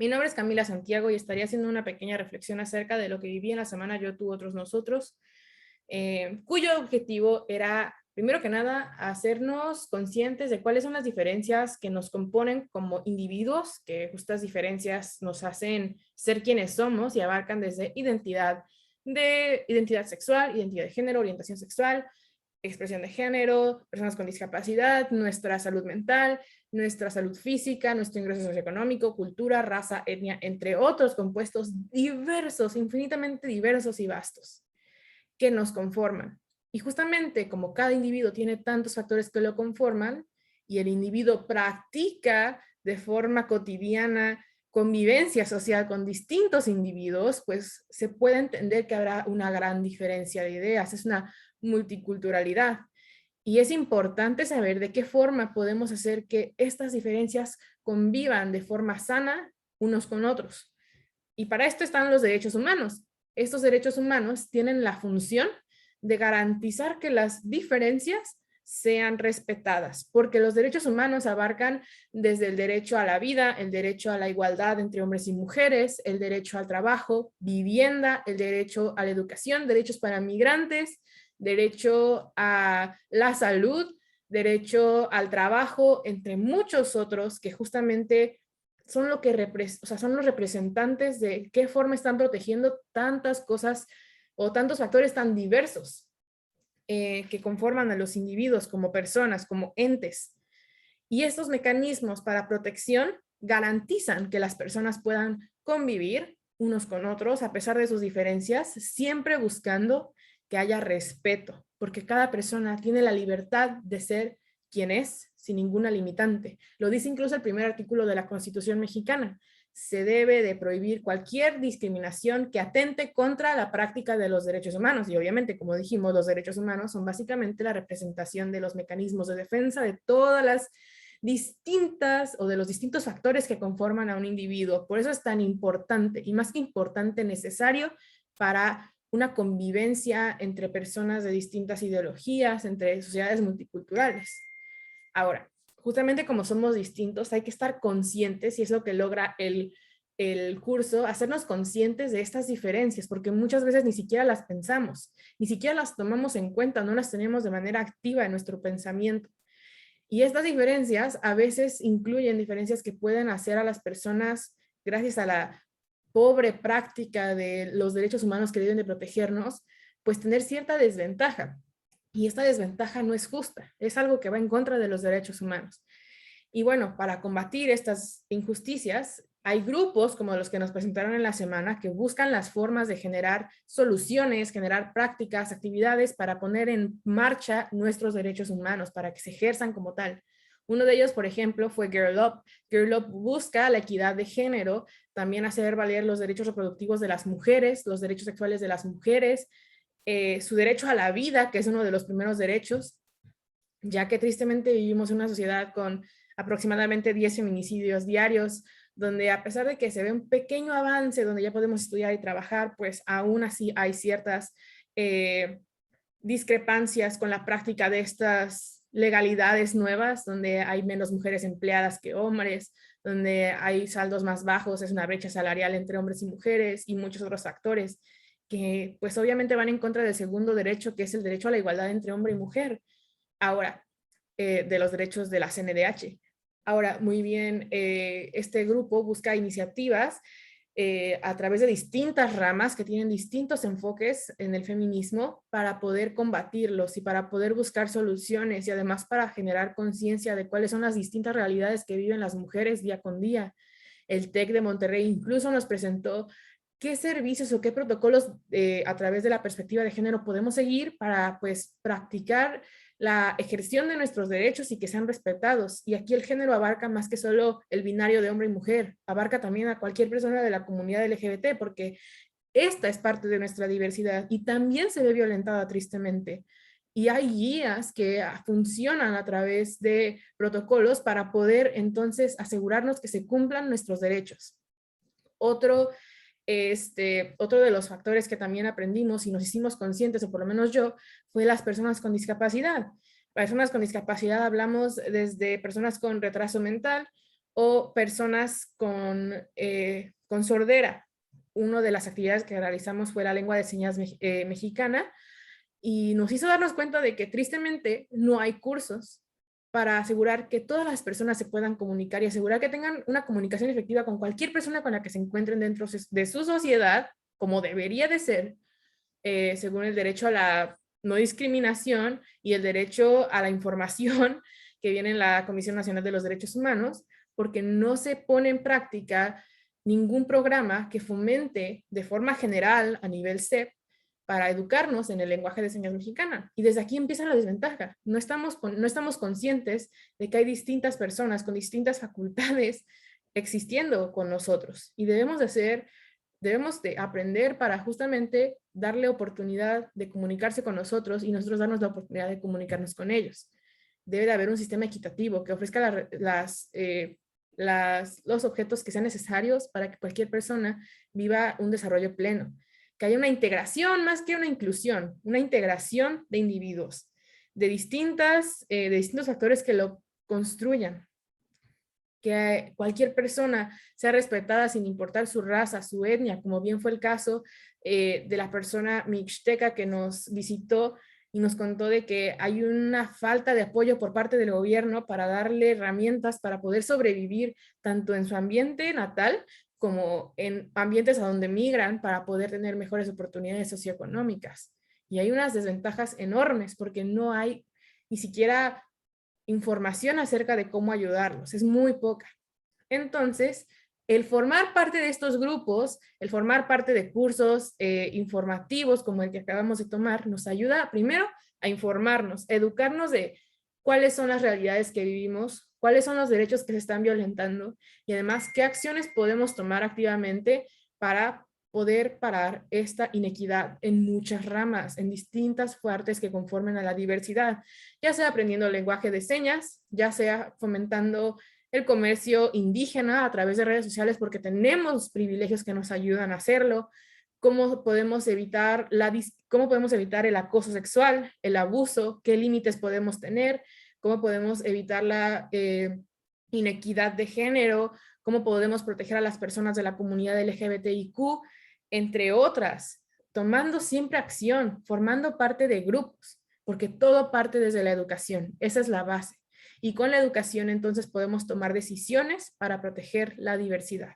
Mi nombre es Camila Santiago y estaría haciendo una pequeña reflexión acerca de lo que viví en la semana Yo, Tú, Otros, Nosotros, cuyo objetivo era, primero que nada, hacernos conscientes de cuáles son las diferencias que nos componen como individuos, que estas diferencias nos hacen ser quienes somos y abarcan desde identidad sexual, identidad de género, orientación sexual, expresión de género, personas con discapacidad, nuestra salud mental, nuestra salud física, nuestro ingreso socioeconómico, cultura, raza, etnia, entre otros compuestos diversos, infinitamente diversos y vastos, que nos conforman. Y justamente como cada individuo tiene tantos factores que lo conforman y el individuo practica de forma cotidiana convivencia social con distintos individuos, pues se puede entender que habrá una gran diferencia de ideas, es una multiculturalidad. Y es importante saber de qué forma podemos hacer que estas diferencias convivan de forma sana unos con otros. Y para esto están los derechos humanos. Estos derechos humanos tienen la función de garantizar que las diferencias sean respetadas, porque los derechos humanos abarcan desde el derecho a la vida, el derecho a la igualdad entre hombres y mujeres, el derecho al trabajo, vivienda, el derecho a la educación, derechos para migrantes, derecho a la salud, derecho al trabajo, entre muchos otros que justamente son, son los representantes de qué forma están protegiendo tantas cosas o tantos factores tan diversos que conforman a los individuos como personas, como entes. Y estos mecanismos para protección garantizan que las personas puedan convivir unos con otros a pesar de sus diferencias, siempre buscando que haya respeto, porque cada persona tiene la libertad de ser quien es sin ninguna limitante. Lo dice incluso el primer artículo de la Constitución mexicana. Se debe de prohibir cualquier discriminación que atente contra la práctica de los derechos humanos. Y obviamente, como dijimos, los derechos humanos son básicamente la representación de los mecanismos de defensa de todas las distintas o de los distintos factores que conforman a un individuo. Por eso es tan importante y más que importante, necesario para una convivencia entre personas de distintas ideologías, entre sociedades multiculturales. Ahora, justamente como somos distintos, hay que estar conscientes, y es lo que logra el curso, hacernos conscientes de estas diferencias, porque muchas veces ni siquiera las pensamos, ni siquiera las tomamos en cuenta, no las tenemos de manera activa en nuestro pensamiento. Y estas diferencias a veces incluyen diferencias que pueden hacer a las personas, gracias a la pobre práctica de los derechos humanos que deben de protegernos, pues tener cierta desventaja. Y esta desventaja no es justa, es algo que va en contra de los derechos humanos. Y bueno, para combatir estas injusticias, hay grupos como los que nos presentaron en la semana que buscan las formas de generar soluciones, generar prácticas, actividades para poner en marcha nuestros derechos humanos, para que se ejerzan como tal. Uno de ellos, por ejemplo, fue Girl Up. Girl Up busca la equidad de género, también hacer valer los derechos reproductivos de las mujeres, los derechos sexuales de las mujeres, su derecho a la vida, que es uno de los primeros derechos, ya que tristemente vivimos en una sociedad con aproximadamente 10 feminicidios diarios, donde a pesar de que se ve un pequeño avance, donde ya podemos estudiar y trabajar, pues aún así hay ciertas discrepancias con la práctica de estas legalidades nuevas, donde hay menos mujeres empleadas que hombres, donde hay saldos más bajos, es una brecha salarial entre hombres y mujeres y muchos otros factores que pues obviamente van en contra del segundo derecho, que es el derecho a la igualdad entre hombre y mujer. Ahora, de los derechos de la CNDH. Ahora, muy bien, este grupo busca iniciativas a través de distintas ramas que tienen distintos enfoques en el feminismo para poder combatirlos y para poder buscar soluciones y además para generar conciencia de cuáles son las distintas realidades que viven las mujeres día con día. El TEC de Monterrey incluso nos presentó qué servicios o qué protocolos a través de la perspectiva de género podemos seguir para pues practicar la ejerción de nuestros derechos y que sean respetados. Y aquí el género abarca más que solo el binario de hombre y mujer, abarca también a cualquier persona de la comunidad LGBT, porque esta es parte de nuestra diversidad y también se ve violentada tristemente. Y hay guías que funcionan a través de protocolos para poder entonces asegurarnos que se cumplan nuestros derechos. Otro otro de los factores que también aprendimos y nos hicimos conscientes, o por lo menos yo, fue las personas con discapacidad. Personas con discapacidad hablamos desde personas con retraso mental, o personas con sordera. Una de las actividades que realizamos fue la lengua de señas mexicana, y nos hizo darnos cuenta de que tristemente no hay cursos para asegurar que todas las personas se puedan comunicar y asegurar que tengan una comunicación efectiva con cualquier persona con la que se encuentren dentro de su sociedad, como debería de ser, según el derecho a la no discriminación y el derecho a la información que viene en la Comisión Nacional de los Derechos Humanos, porque no se pone en práctica ningún programa que fomente de forma general a nivel CEP para educarnos en el lenguaje de señas mexicana. Y desde aquí empieza la desventaja. No estamos conscientes de que hay distintas personas con distintas facultades existiendo con nosotros, y debemos de aprender para justamente darle oportunidad de comunicarse con nosotros y nosotros darnos la oportunidad de comunicarnos con ellos. Debe de haber un sistema equitativo que ofrezca los objetos que sean necesarios para que cualquier persona viva un desarrollo pleno. Que haya una integración más que una inclusión, una integración de individuos, de distintos factores que lo construyan. Que cualquier persona sea respetada sin importar su raza, su etnia, como bien fue el caso de la persona mixteca que nos visitó y nos contó de que hay una falta de apoyo por parte del gobierno para darle herramientas para poder sobrevivir tanto en su ambiente natal como en ambientes a donde migran para poder tener mejores oportunidades socioeconómicas. Y hay unas desventajas enormes porque no hay ni siquiera información acerca de cómo ayudarlos, es muy poca. Entonces, el formar parte de estos grupos, el formar parte de cursos informativos como el que acabamos de tomar, nos ayuda primero a informarnos, a educarnos de cuáles son las realidades que vivimos, cuáles son los derechos que se están violentando y además qué acciones podemos tomar activamente para poder parar esta inequidad en muchas ramas, en distintas partes que conformen a la diversidad, ya sea aprendiendo el lenguaje de señas, ya sea fomentando el comercio indígena a través de redes sociales porque tenemos privilegios que nos ayudan a hacerlo, cómo podemos evitar el acoso sexual, el abuso, qué límites podemos tener, cómo podemos evitar la inequidad de género, cómo podemos proteger a las personas de la comunidad LGBTIQ, entre otras, tomando siempre acción, formando parte de grupos, porque todo parte desde la educación, esa es la base. Y con la educación entonces podemos tomar decisiones para proteger la diversidad.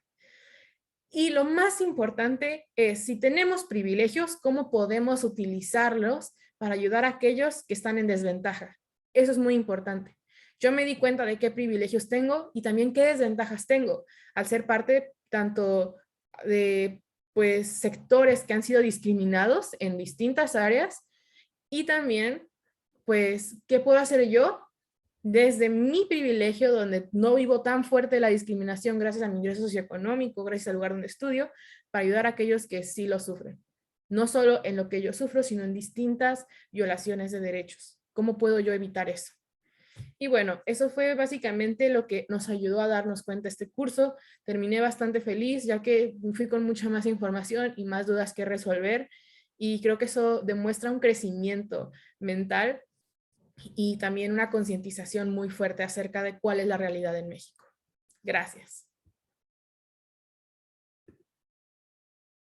Y lo más importante es, si tenemos privilegios, ¿cómo podemos utilizarlos para ayudar a aquellos que están en desventaja? Eso es muy importante. Yo me di cuenta de qué privilegios tengo y también qué desventajas tengo al ser parte tanto de pues, sectores que han sido discriminados en distintas áreas y también, pues, ¿qué puedo hacer yo desde mi privilegio, donde no vivo tan fuerte la discriminación gracias a mi ingreso socioeconómico, gracias al lugar donde estudio, para ayudar a aquellos que sí lo sufren? No solo en lo que yo sufro, sino en distintas violaciones de derechos. ¿Cómo puedo yo evitar eso? Y bueno, eso fue básicamente lo que nos ayudó a darnos cuenta este curso. Terminé bastante feliz, ya que fui con mucha más información y más dudas que resolver. Y creo que eso demuestra un crecimiento mental y también una concientización muy fuerte acerca de cuál es la realidad en México. Gracias.